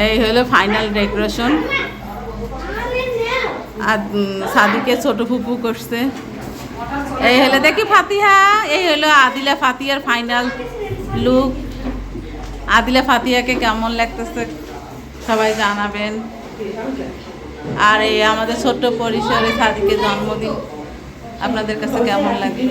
এই হলো final decoration. আর সাদিকে ছোট ফুপু করছে। এই হলো দেখি ফাতিহা, এই হলো আদিলা ফাতিহার ফাইনাল লুক। আদিলা ফাতিহাকে কেমন লাগতেছে সবাই জানাবেন। আর এই আমাদের ছোট্ট পরিসরে সাদিকের জন্মদিন আপনাদের কাছে কেমন লাগে?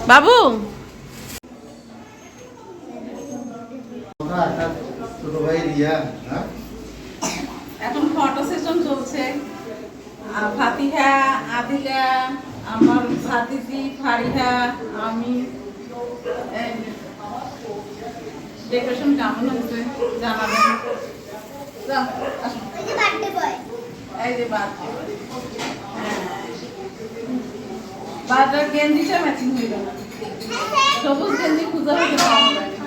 বাবু এখন ফটো সেশন চলছে। ফাতিহা, আদিলা, আমার সাদিদি, ফারিহা, আমি। ডেকোরেশন কেমন হচ্ছে জানাবেন। এই যে বার্থডে গেঞ্জিটা ম্যাচিং হইল না, সবুজ গেঞ্জি খুঁজে হইতে পাওয়া যায় না।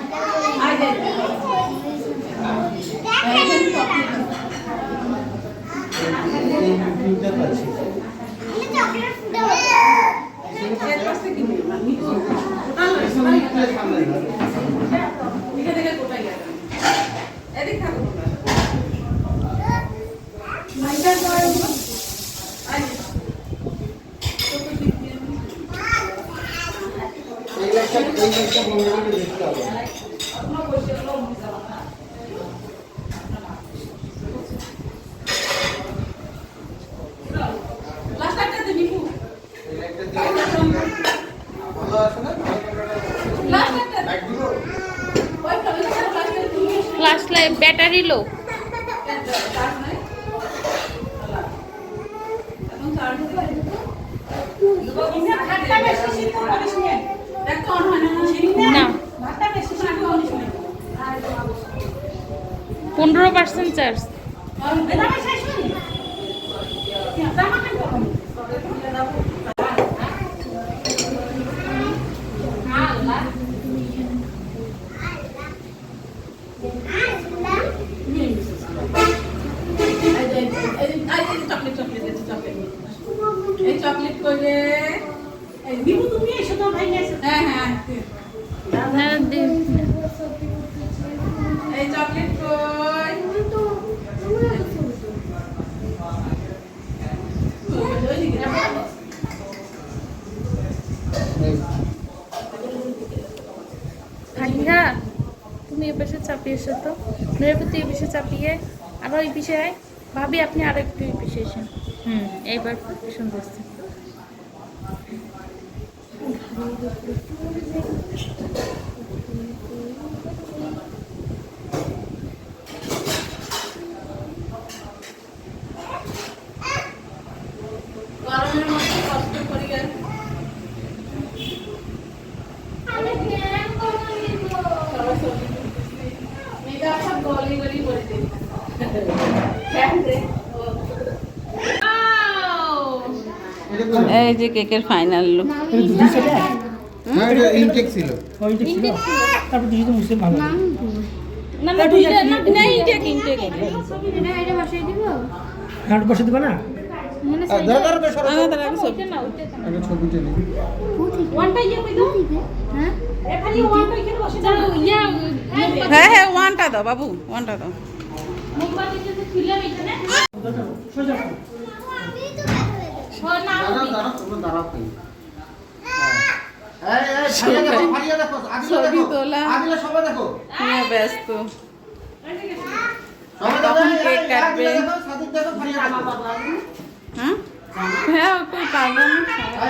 ফ্ল্যাশ লাইট ব্যাটারি লো। না 15% চার্জ। চকলেট করে তুমি এসো তো ভাই। হ্যাঁ হ্যাঁ এই চকলেট কই ফারিহা, তুমি এ পাশে চাপিয়ে এসো তো। মেয়ের এই পাশে চাপিয়ে আবার ওই পিছিয়ে আয়। ভাবি আপনি আরো একটু এই পিছিয়ে এসেন। এইবার সুন্দর হচ্ছে। গরমের মধ্যে কষ্ট করি আর এই যে কেকের ফাইনাল লুক। ইনটেক ছিল তারপর দুই তো মুসলিম ভালো না না দুইটা না না ইনটেক এটা বসাই দিব। আর বসে দিবা না দাদা দাদা সরো দাদা ছবি না ওইটা আগে ছবিটা নি ওয়ানটা ইয়ে কই দাও। হ্যাঁ এ খালি ওয়ানটা এখানে বসে দাও। ইয়া হ্যাঁ হ্যাঁ ওয়ানটা দাও বাবু, ওয়ানটা দাও। মোমবাতি যদি খুললাম এখানে সোজা না দাদা তোমরা দাঁড়াও কই এই ভাইয়া দেখো আদিলা ছবি দেখো তোলা। আদিলা সবাই দেখো নিয়ে ব্যস্ত। সবাই তখন কেক কাটবে। দেখো সাদিক দেখো ভাইয়া দেখো হ্যাঁ হ্যাঁ কই পারবো না,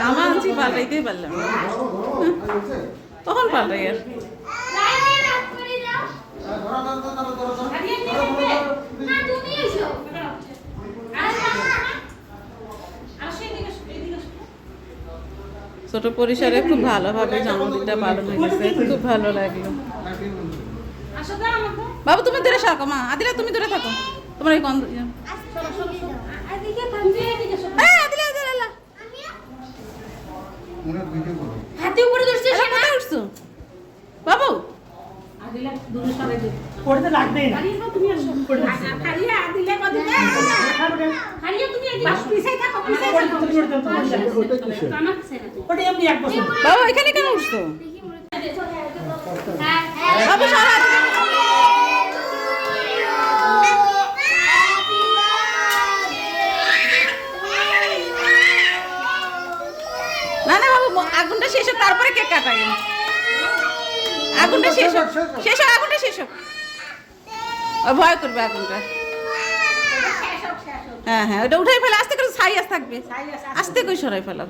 আমার আনছি পাল্টাইতেই পারলাম না। তখন পাল্টাই আর তুমি এসো। ছোট পরিসরে খুব ভালোভাবে জন্মদিনটা পালন হয়ে গেছে, খুব ভালো লাগলো। বাবু তুমি দূরে থাকো, মা আদিলা তুমি দূরে থাকো, তোমার এই গন্ধ। হাতে উপরে ধরছিস না? বাবু আদিলা ওটা লাগবেই না ওটা এমনি 1 বছর বাবা এখানে কেন উঠছো বাবু সরা না না বাবু আগুনটা শেষ হোক তারপরে কেক কাটাই আগুনটা শেষ হোক আগুনটা শেষ হোক ও ভয় করবে আগুনটা হ্যাঁ হ্যাঁ ওটা উঠাই ফেলে আস্তে করে ছাই থাকবে আস্তে করে সরাই ফেলো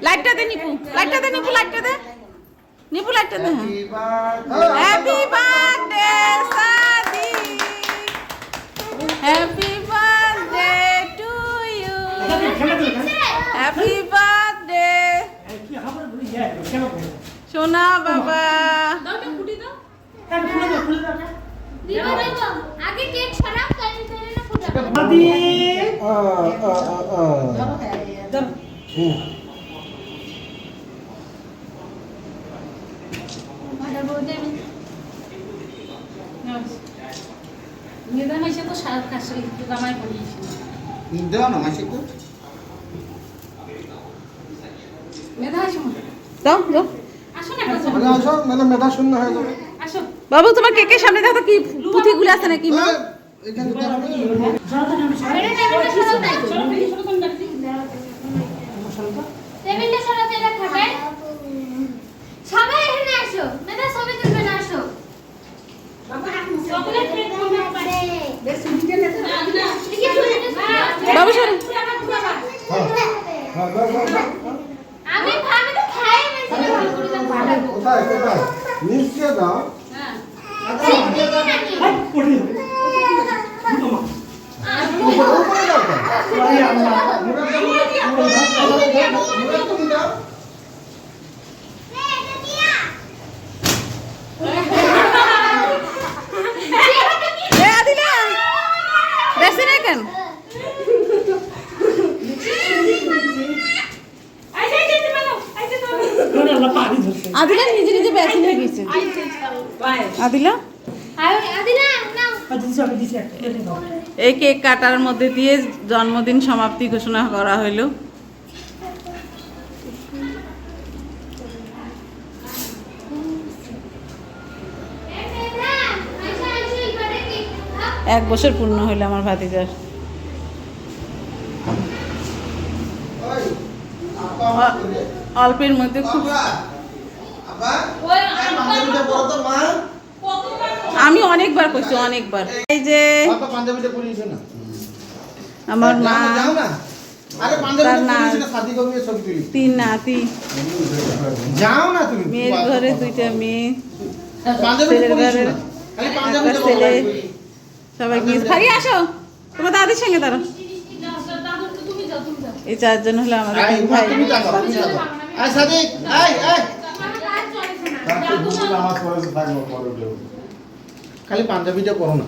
লাইটটা দে নিপু লাইটটা দে happy birthday Sadi happy birthday to you happy birthday সোনা বাবা আগে কেক সরাও তাহলে না ফুটাবো দাদি দাও দাও মেধা শূন্য হয়ে যাবে বাবু তোমার কেকের সামনে দেখো কি পুঁথিগুলো আছে নাকি মা টেবিলটা সরাতে এটা খাবে সবাই এখানে আসো মেধা সবাই তুলবে না আসো চকলেট কেক বানাবে বাবু সর আমি ভাবি তো খাই কোথায় নিশ্চয় দাও আদিলা বেশি না কেন আদিলা নিজে নিজে বেশি হয়ে গেছে আদিলা আদিনা নাও এই কেক কাটার মধ্যে দিয়ে জন্মদিন সমাপ্তি ঘোষণা করা হইল এক বছর পূর্ণ হইল আমার ভাতিজার অল্পের মধ্যে খুব আমি অনেকবার কইছি অনেকবার এই যে আমার মা তার না 3 নাতি যাও না তুমি মেয়ের ঘরে 2টা মেয়ে ছেলের ঘরে একটা ছেলে সবাই গিয়ে ভাই আসো তোমার দাদির সঙ্গে দাঁড়াও এই 4 জন হলো আমাদের 3 ভাই আয় সাদিক আয় খালি পাঞ্জাবিটা করো না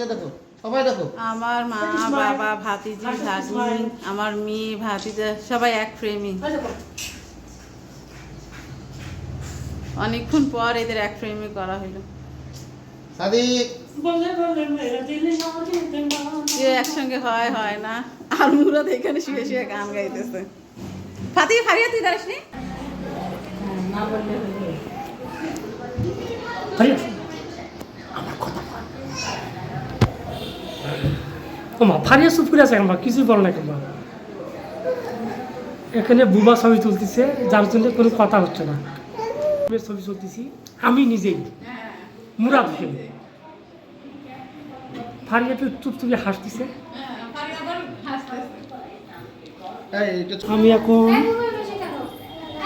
দেখো সবাই দেখো আমার মা বাবা ভাতিজি ভাগ্নি আমার মেয়ে ভাতিজা সবাই এক ফ্রেমে অনেকক্ষণ পর এদের এক ফ্রেমে করা হলো সাদিক কেউ একসঙ্গে হয় না আর মুরাদ এখানে শুয়ে শুয়ে গান গাইতেছে ফারিয়া তুই দাঁড়াস নি না বললে ফারিয়া চুপ করে আছে কেন কিছু বল না কেন এখানে বুবা ছবি তুলতেছে যার জন্য কোনো কথা হচ্ছে না ছবি চলতেছি আমি নিজেই মুরাদ হোসেন ফারিয়া তো চুপচুপি হাসতেছে আমি এখন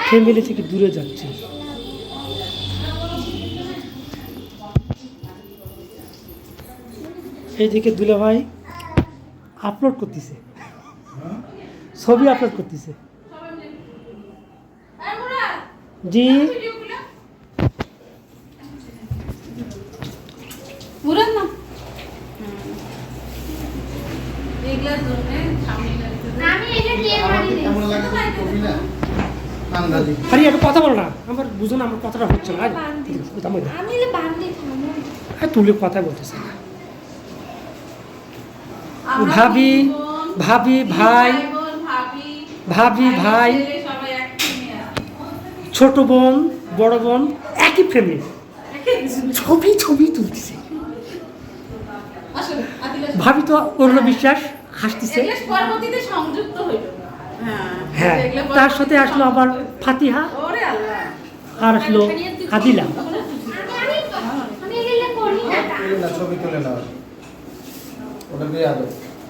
ফ্যামিলি থেকে দূরে যাচ্ছি এইদিকে দুলা ভাই আপলোড করতেছে ছবি আপলোড করতেছে জি মুরাদ না এগুলার জন্য সামনে লাগছে আমি এটা দিয়ে বানিয়ে দিই কেমন লাগে কবি না আন্দাজি আরে একটু কথা বলো না, আমার বুঝো না, আমার কথাটা হচ্ছে না। আরে, বান্দি থামো না। আমি এলে বান্দি থামো আরে তুলে কথা বলতেছে না। আমরা ভাবি, তিন বোন, ভাবি, তিন ভাই, বোন, ভাবি, ভাবি, ভাই, ছেলে সবাই এক টিমে আছে। ছোট বোন, বড় বোন, একই ফ্রেমে ছবি ছবি তুলতেছে। আসুন, আদিলা আসুন। ভাবি তো অরুণ বিশ্বাস হাসতেছে। এগুলো পরবর্তীতে সংযুক্ত হইল। হ্যাঁ, এগুলো তার সাথে আসলো আবার ফাতিহা, ওরে আল্লাহ। আর আসলো আদিলা। আমি এলে করি না তুলে না, ছবি তুলে না, ওটা দিয়ে আদো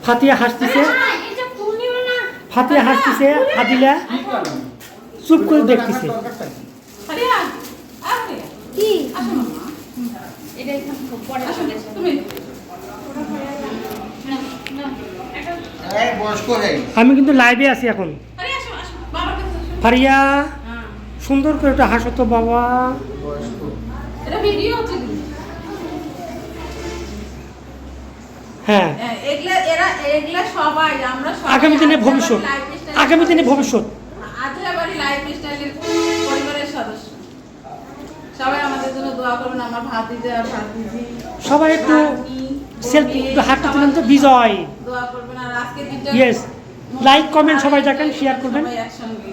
ফাতিহা হাসতেছে, এটা পূর্ণিমা না ফাতিহা হাসতেছে, আদিলা চুপ করে দেখতেছে। ফারিয়া, আরে, কি আসো মামা। এটা এখানে পরে আসো, চলে এসো। তুমি। এই বয়স্ক হয়ে আমি কিন্তু লাইভে আছি এখন। ফারিয়া, আসো, আসো। বাবার কাছে আসো। ফারিয়া হ্যাঁ। সুন্দর করে একটু হাসো তো বাবা। বয়স্ক এটা ভিডিও হচ্ছে কিন্তু। হ্যাঁ, হ্যাঁ, এগুলা সবাই আমরা সবাই আগামী দিনে আদিলা ভবিষ্যৎ, বাড়ি লাইফস্টাইল- আগামী দিনে ভবিষ্যৎ। আদিলা বাড়ি লাইফস্টাইলের পরিবারের সদস্য। সবাই আমাদের জন্য দোয়া করবেন, আমার ভাতিজা, ভাতিজি, সবাই একটু ভাগ্নি, সেলফি বোন, একটু হাতটা সবাই তুলেন তো, বিজয়। দোয়া করবেন। আর আজকে দিনটা Yes, like, comment সবাই দেখেন, share করবেন। সবাই একসঙ্গে।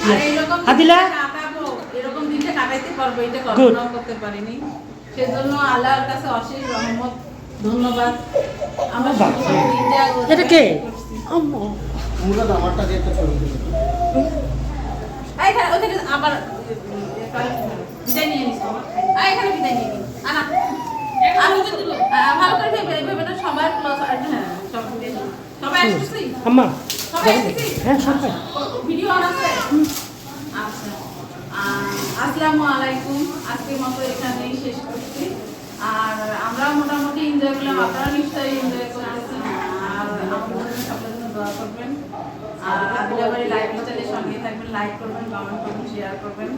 আর Yes. এইরকম আদিলা? দিনটা কাটাবো, এরকম দিনটা কাটাইতে পারবো, এটা Good. কল্পনাও করতে পারিনি। সেজন্য আল্লাহর কাছে অশেষ রহমত, ধন্যবাদ। আমরা বাহ। সুন্দর দিনটা এটা কে? করছি। আম্মা। মুরাদ আমারটা দিয়ে একটা ছবি তুলে এখানে ওখানে আবার বিদায় নিয়ে নিস। এখানে বিদায় নিয়ে নিস। আনা ভালো করে ভেবে ভেবে না, সবার ক্লোজ। হ্যাঁ, সবাই আসতেছি, আম্মা সবাই আসতেছি। হ্যাঁ সবাই। ভিডিও অন আছে? আচ্ছা। আসসালামু আলাইকুম। আজকের মতো এখানেই শেষ করছি। আর আমরা মোটামুটি এনজয় করলাম, আপনারা নিশ্চয়ই এনজয় করতেছেন। আর আমাদের জন্য সবার জন্য দোয়া করবেন। আর আদিলা বাড়ি লাইফস্টাইলের সঙ্গে থাকবেন, লাইক করবেন, কমেন্ট করবেন, শেয়ার করবেন।